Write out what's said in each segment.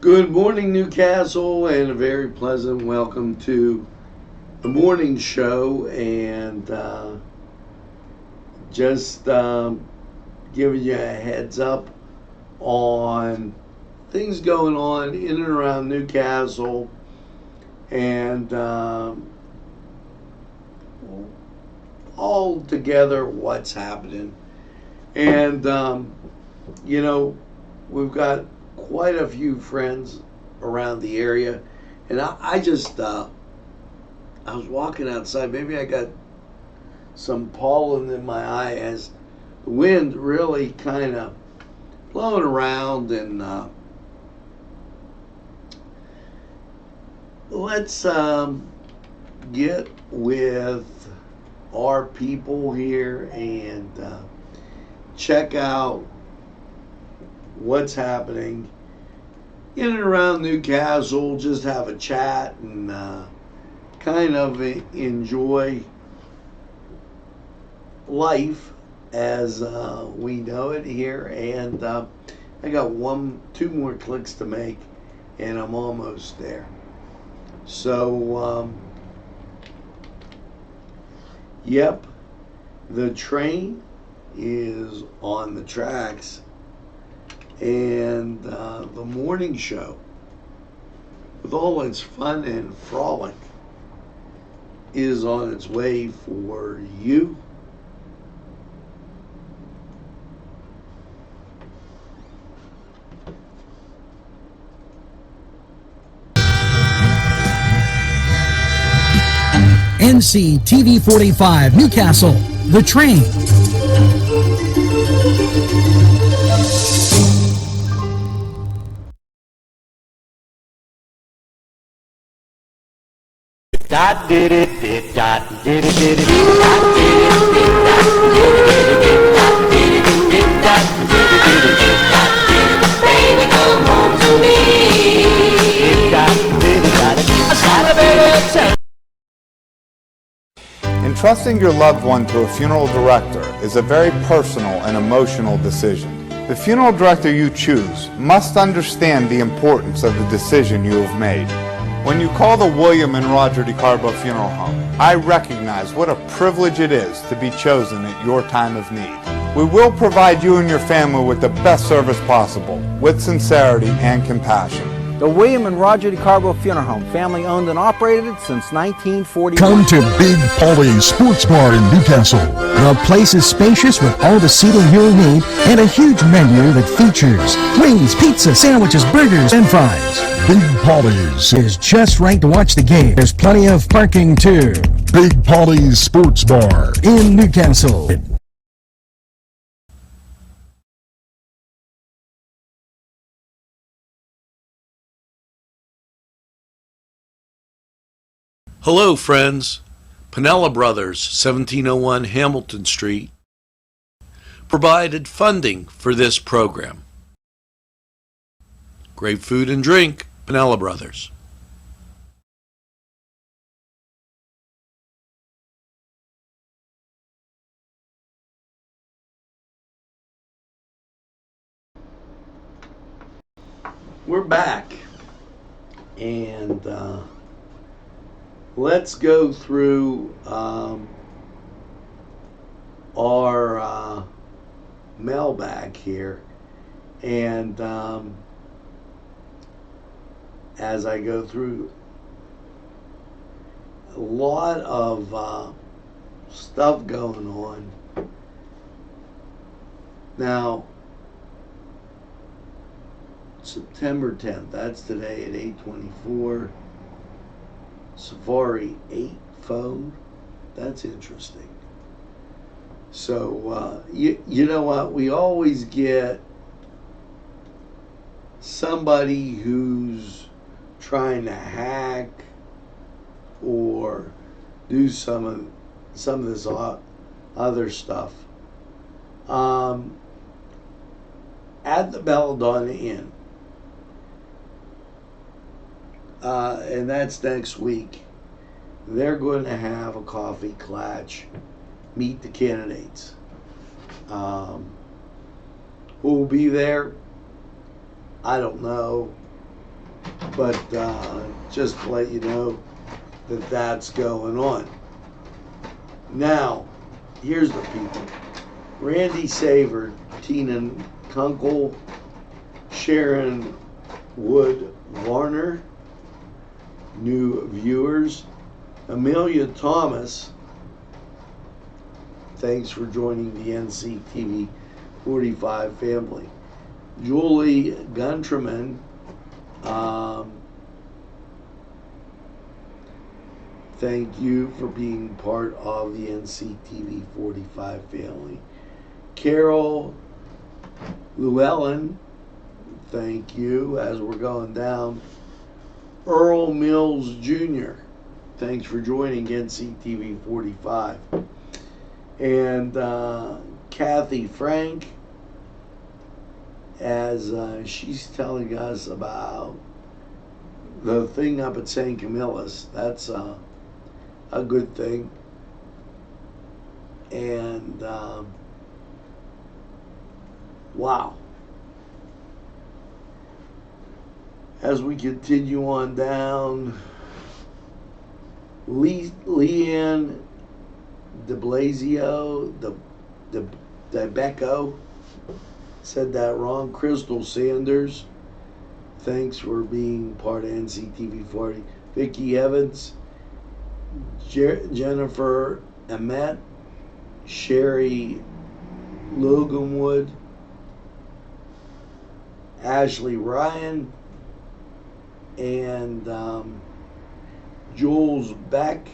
Good morning, Newcastle, and a very pleasant welcome to the morning show. And just giving you a heads up on things going on in and around Newcastle, and all together what's happening. And we've got quite a few friends around the area, and I just I was walking outside. Maybe I got some pollen in my eye as the wind really kind of blowing around. And let's get with our people here and check out what's happening in and around Newcastle. Just have a chat and kind of enjoy life as we know it here. And I got two more clicks to make, and I'm almost there. So, yep, the train is on the tracks, and the morning show, with all its fun and frolic, is on its way for you. NCTV45 Newcastle, The Train. Dot did it, did dot did it, did it, dot did it, did dot did it, dot did it, did dot did it, did dot did it, baby come home to me. Did dot did it, dot it, Entrusting your loved one to a funeral director is a very personal and emotional decision. The funeral director you choose must understand the importance of the decision you have made. When you call the William and Roger DeCarbo Funeral Home, I recognize what a privilege it is to be chosen at your time of need. We will provide you and your family with the best service possible, with sincerity and compassion. The William and Roger DeCarbo Funeral Home, family owned and operated since 1941. Come to Big Polly's Sports Bar in Newcastle. The place is spacious with all the seating you'll need and a huge menu that features wings, pizza, sandwiches, burgers, and fries. Big Polly's Is just right to watch the game. There's plenty of parking too. Big Polly's Sports Bar In Newcastle. Hello, friends. Pinella Brothers, 1701 Hamilton Street, provided funding for this program. Great food and drink, Pinella Brothers. We're back, and let's go through our mailbag here. And as I go through, a lot of stuff going on. Now, September 10th, that's today at 8:24. Safari 8 phone. That's interesting. So, you know what? We always get somebody who's trying to hack or do some of this other stuff. At the Belladonna Inn. And that's next week. They're going to have a coffee clutch, meet the candidates. Who will be there? I don't know. But just to let you know that that's going on. Now, here's the people. Randy Saver, Tina Kunkel, Sharon Wood Varner, new viewers. Amelia Thomas, thanks for joining the NCTV45 family. Julie Gunterman, thank you for being part of the NCTV45 family. Carol Llewellyn, thank you as we're going down. Earl Mills Jr., thanks for joining NCTV45. And Kathy Frank, as she's telling us about the thing up at St. Camillus. That's a good thing. And wow. As we continue on down, Leanne de Blasio, DeBecco, said that wrong. Crystal Sanders, thanks for being part of NCTV40. Vicki Evans, Jennifer Amet, Sherry Loganwood, Ashley Ryan, and Jules Beck,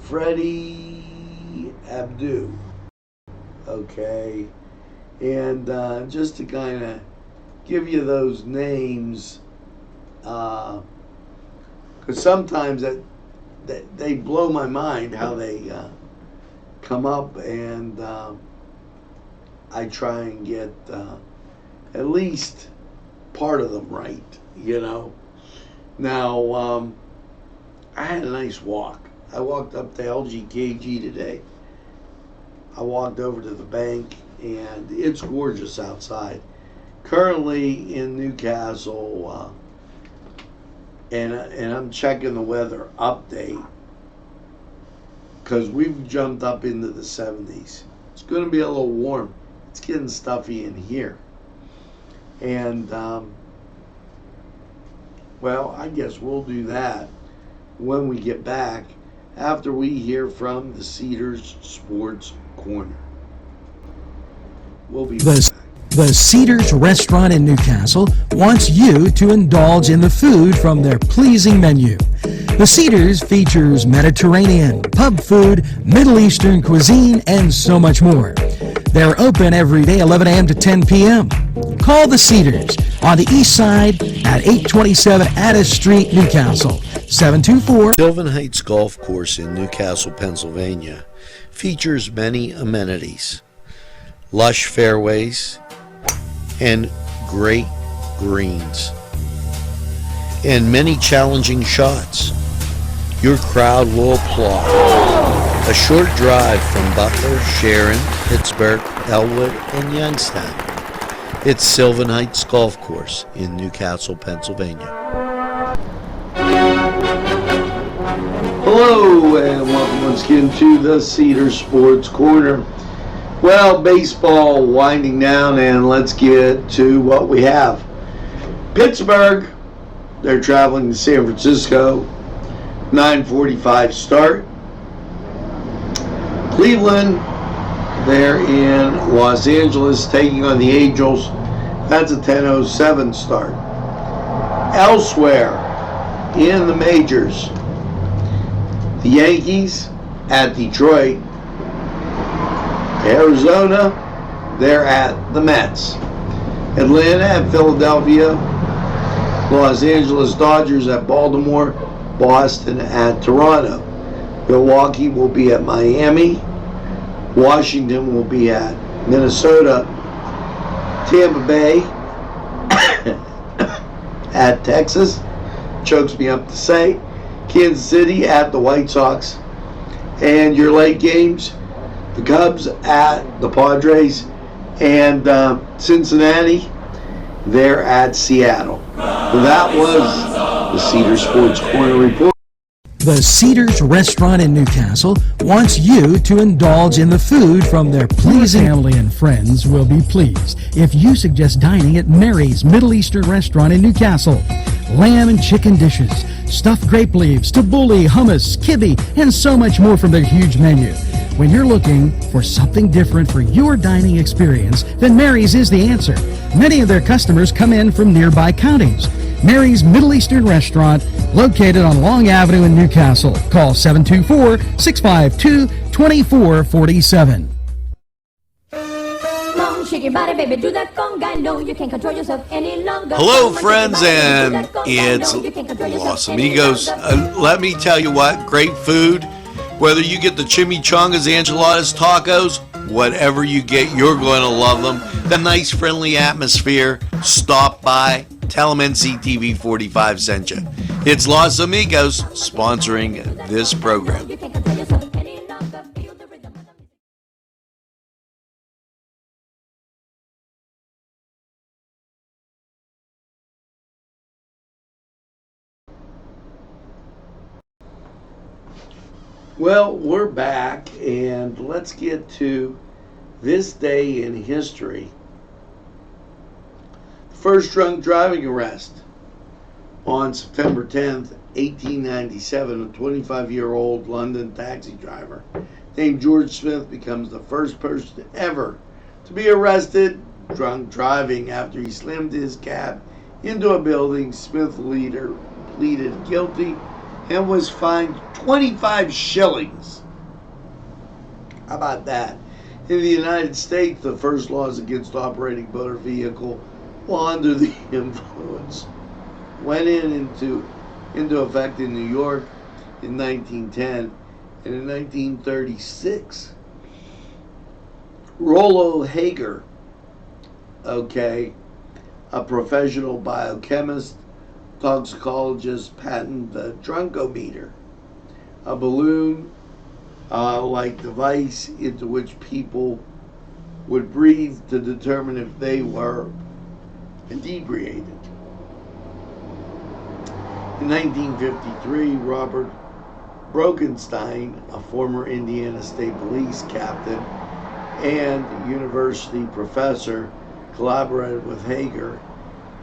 Freddie Abdu. Okay, and just to kind of give you those names, because sometimes they blow my mind how they come up, and I try and get at least part of them right, you know. Now, I had a nice walk. I walked up to LGKG today. I walked over to the bank, and it's gorgeous outside. Currently in Newcastle, and I'm checking the weather update, because we've jumped up into the 70s. It's going to be a little warm. It's getting stuffy in here. And, well, I guess we'll do that when we get back, after we hear from the Cedars Sports Corner. We'll be back. The Cedars Restaurant in Newcastle wants you to indulge in the food from their pleasing menu. The Cedars features Mediterranean, pub food, Middle Eastern cuisine, and so much more. They're open every day, 11 a.m. to 10 p.m. Call the Cedars on the east side at 827 Addis Street, Newcastle, 724. Sylvan Heights Golf Course in Newcastle, Pennsylvania features many amenities, lush fairways, and great greens, and many challenging shots. Your crowd will applaud. A short drive from Butler, Sharon, Pittsburgh, Elwood, and Youngstown. It's Sylvan Heights Golf Course in Newcastle, Pennsylvania. Hello, and welcome once again to the Cedars Sports Corner. Well, baseball winding down, and let's get to what we have. Pittsburgh, they're traveling to San Francisco, 9:45 start. Cleveland, they're in Los Angeles taking on the Angels. That's a 10:07 start. Elsewhere in the majors, the Yankees at Detroit. Arizona, they're at the Mets. Atlanta at Philadelphia. Los Angeles Dodgers at Baltimore. Boston at Toronto. Milwaukee will be at Miami. Washington will be at Minnesota. Tampa Bay at Texas. Chokes me up to say. Kansas City at the White Sox. And your late games, the Cubs at the Padres. And Cincinnati there at Seattle. Well, that was the Cedar Sports Corner Report. The Cedars Restaurant in Newcastle wants you to indulge in the food from their pleasing family and friends will be pleased if you suggest dining at Mary's Middle Eastern Restaurant in Newcastle. Lamb and chicken dishes, stuffed grape leaves, tabbouleh, hummus, kibbe, and so much more from their huge menu. When you're looking for something different for your dining experience, then Mary's is the answer. Many of their customers come in from nearby counties. Mary's Middle Eastern Restaurant, located on Long Avenue in Newcastle. Call 724-652-2447. Shake your body, baby, do that conga. No, you can't control yourself any longer. Hello, friends, and it's Los Amigos. Let me tell you what, great food. Whether you get the chimichangas, enchiladas, tacos, whatever you get, you're going to love them. The nice, friendly atmosphere. Stop by. Tell them NCTV45 sent you. It's Los Amigos sponsoring this program. You can't control yourself any longer. Feel the rhythm of the music. Well, we're back, and let's get to this day in history. First drunk driving arrest on September 10th, 1897. A 25-year-old London taxi driver named George Smith becomes the first person ever to be arrested drunk driving after he slammed his cab into a building. Smith later pleaded guilty and was fined 25 shillings. How about that? In the United States, the first laws against operating motor vehicle while under the influence went into effect in New York in 1910, and in 1936, Rollo Hager, a professional biochemist, toxicologist, patented the drunkometer, a balloon-like device into which people would breathe to determine if they were inebriated. In 1953, Robert Brokenstein, a former Indiana State Police captain and university professor, collaborated with Hager,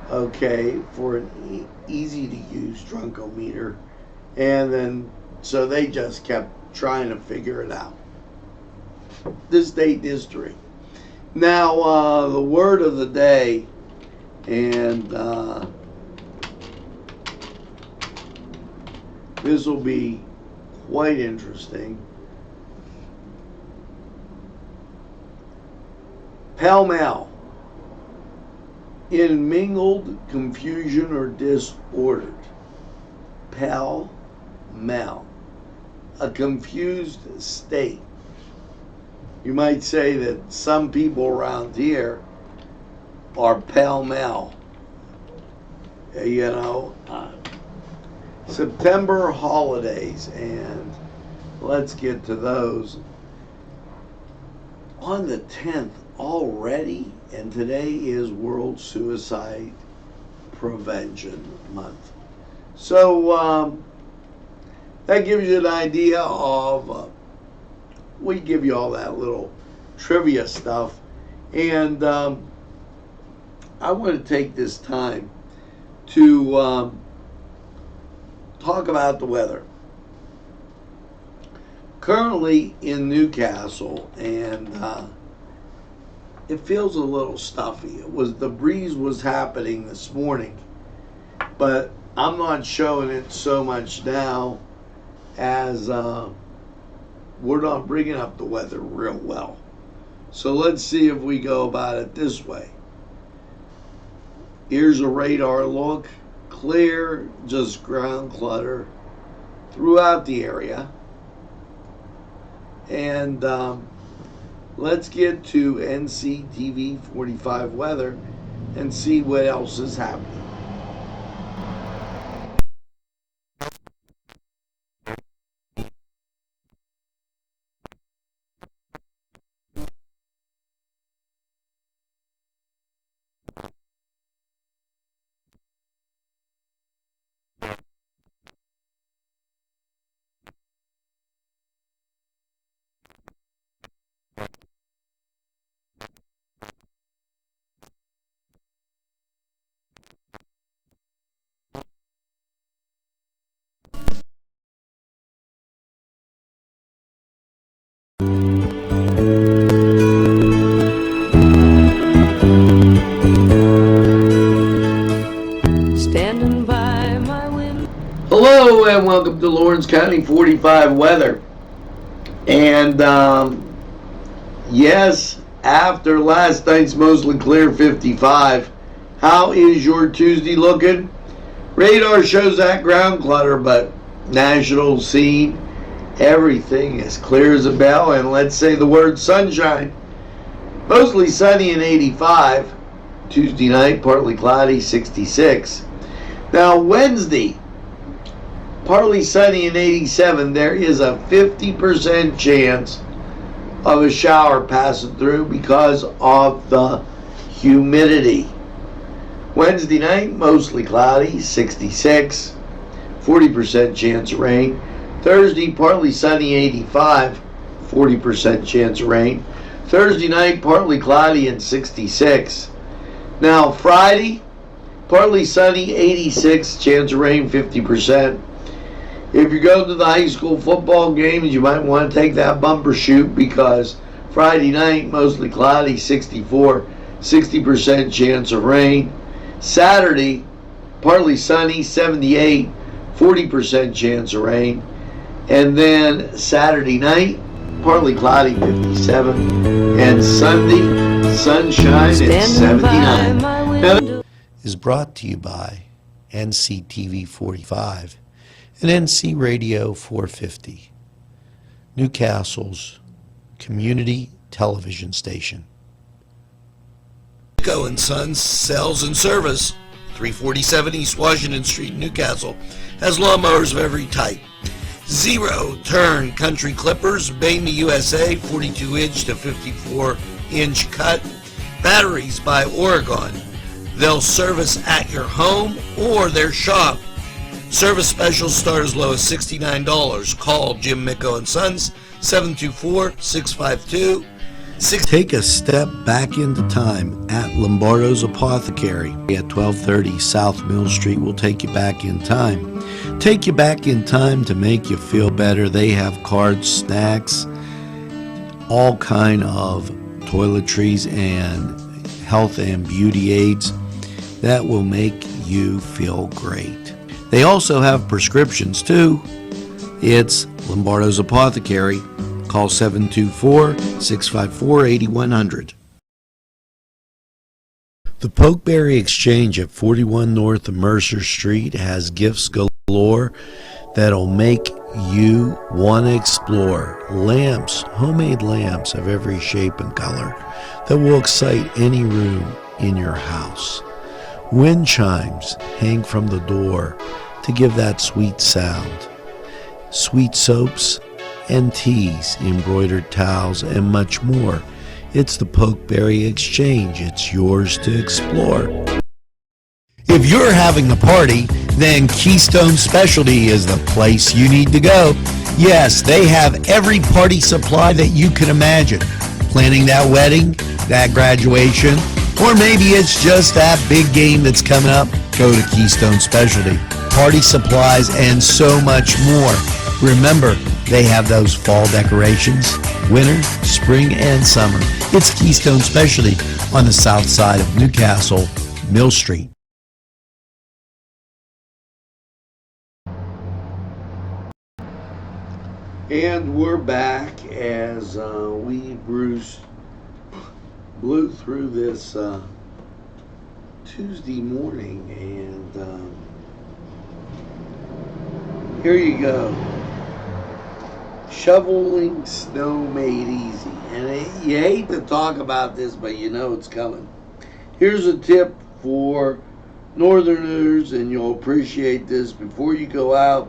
for an easy-to-use drunkometer, and then so they just kept trying to figure it out. This date in history. Now, the word of the day, and this will be quite interesting. Pell-mell. In mingled confusion or disordered. Pell-mell. A confused state. You might say that some people around here are pell-mell. September holidays, and let's get to those. On the 10th already, and today is World Suicide Prevention Month. So that gives you an idea of, we give you all that little trivia stuff, and I want to take this time to talk about the weather. Currently in Newcastle, and it feels a little stuffy. The breeze was happening this morning, but I'm not showing it so much now, as we're not bringing up the weather real well. So let's see if we go about it this way. Here's a radar look. Clear, just ground clutter throughout the area. And let's get to NCTV45 weather and see what else is happening. County 45 weather. And yes, after last night's mostly clear 55, how is your Tuesday looking? Radar shows that ground clutter, but national scene, everything is clear as a bell. And let's say the word sunshine. Mostly sunny and 85. Tuesday night, partly cloudy, 66. Now Wednesday, partly sunny and 87. There is a 50% chance of a shower passing through because of the humidity. Wednesday night, mostly cloudy, 66. 40% chance of rain. Thursday, partly sunny, 85. 40% chance of rain. Thursday night, partly cloudy and 66. Now Friday, partly sunny, 86. Chance of rain, 50%. If you go to the high school football games, you might want to take that bumper shoot because Friday night, mostly cloudy, 64. 60% chance of rain. Saturday, partly sunny, 78. 40% chance of rain. And then Saturday night, partly cloudy, 57. And Sunday, sunshine at 79. Now, is brought to you by NCTV45 and NC Radio 450, Newcastle's community television station. Go & Sons Sales and Service, 347 East Washington Street, Newcastle, has lawnmowers of every type. Zero-turn country clippers, made in the USA, 42-inch to 54-inch cut. Batteries by Oregon. They'll service at your home or their shop. Service specials start as low as $69. Call Jim Micco & Sons, 724-652. Take a step back into time at Lombardo's Apothecary at 1230 South Mill Street. Will take you back in time. Take you back in time to make you feel better. They have cards, snacks, all kind of toiletries and health and beauty aids that will make you feel great. They also have prescriptions too. It's Lombardo's Apothecary. Call 724-654-8100. The Pokeberry Exchange at 41 North of Mercer Street has gifts galore that'll make you want to explore. Lamps, homemade lamps of every shape and color that will excite any room in your house. Wind chimes hang from the door to give that sweet sound. Sweet soaps and teas, embroidered towels, and much more. It's the Pokeberry Exchange. It's yours to explore. If you're having a party, then Keystone Specialty is the place you need to go. Yes, they have every party supply that you can imagine. Planning that wedding, that graduation, or maybe it's just that big game that's coming up, go to Keystone Specialty. Party supplies and so much more. Remember, they have those fall decorations, winter, spring, and summer. It's Keystone Specialty on the south side of Newcastle, Mill Street. and we're back as we, Bruce, blew through this Tuesday morning, and here you go. Shoveling snow made easy. And you hate to talk about this, but you know it's coming. Here's a tip for northerners, and you'll appreciate this. Before you go out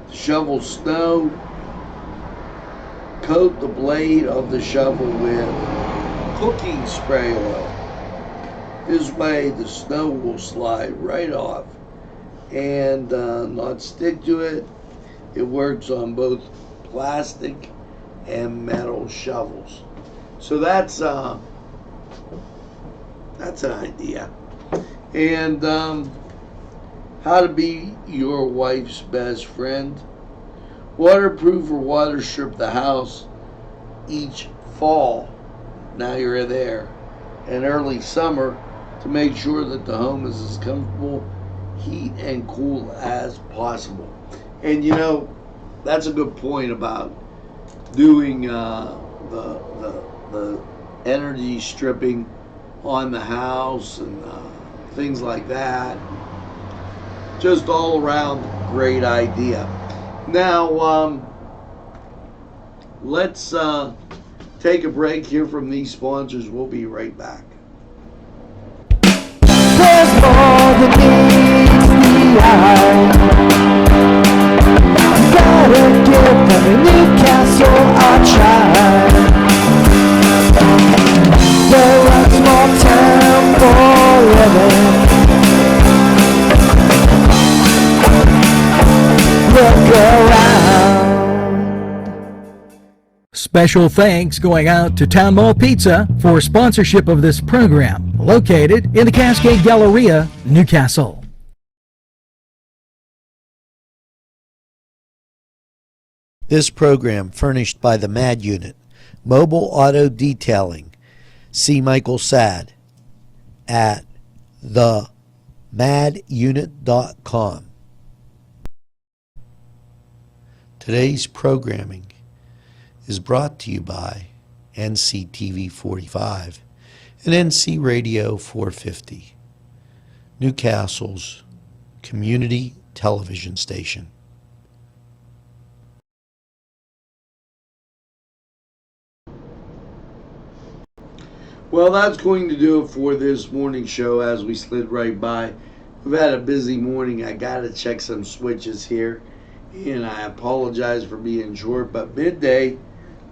to shovel snow, coat the blade of the shovel with cooking spray oil. This way the snow will slide right off and not stick to it. It works on both plastic and metal shovels. So that's an idea. And how to be your wife's best friend. Waterproof or water strip the house each fall. Now you're there. And early summer to make sure that the home is as comfortable, heat and cool as possible. And you know, that's a good point about doing the energy stripping on the house and things like that. Just all around great idea. Now let's take a break here from these sponsors. We'll be right back. There's more than meets the eye. Gotta give them a Newcastle a try. They're a small town for living. Look around. Special thanks going out to Town Mall Pizza for sponsorship of this program, located in the Cascade Galleria, Newcastle. This program furnished by the MAD Unit, Mobile Auto Detailing. See Michael Sad at themadunit.com. Today's programming is brought to you by NCTV45 and NC Radio 450, Newcastle's community television station. Well, that's going to do it for this morning show as we slid right by. We've had a busy morning. I got to check some switches here, and I apologize for being short, but midday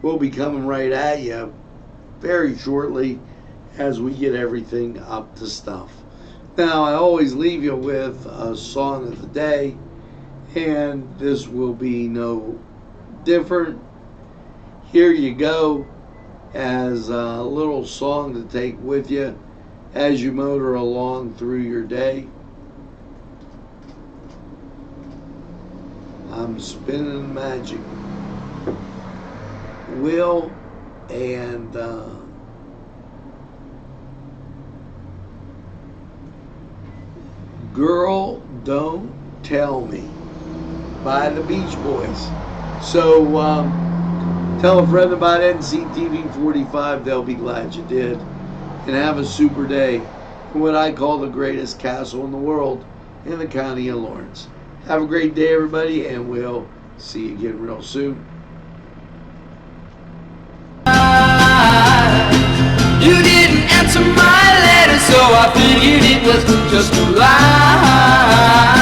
will be coming right at you very shortly as we get everything up to stuff. Now, I always leave you with a song of the day, and this will be no different. Here you go, as a little song to take with you as you motor along through your day. I'm spinning magic wheel, and Girl Don't Tell Me by the Beach Boys. So tell a friend about NCTV45. They'll be glad you did. And have a super day in what I call the greatest castle in the world in the county of Lawrence. Have a great day, everybody, and we'll see you again real soon. You didn't answer my letter, so I figured it was just a lie.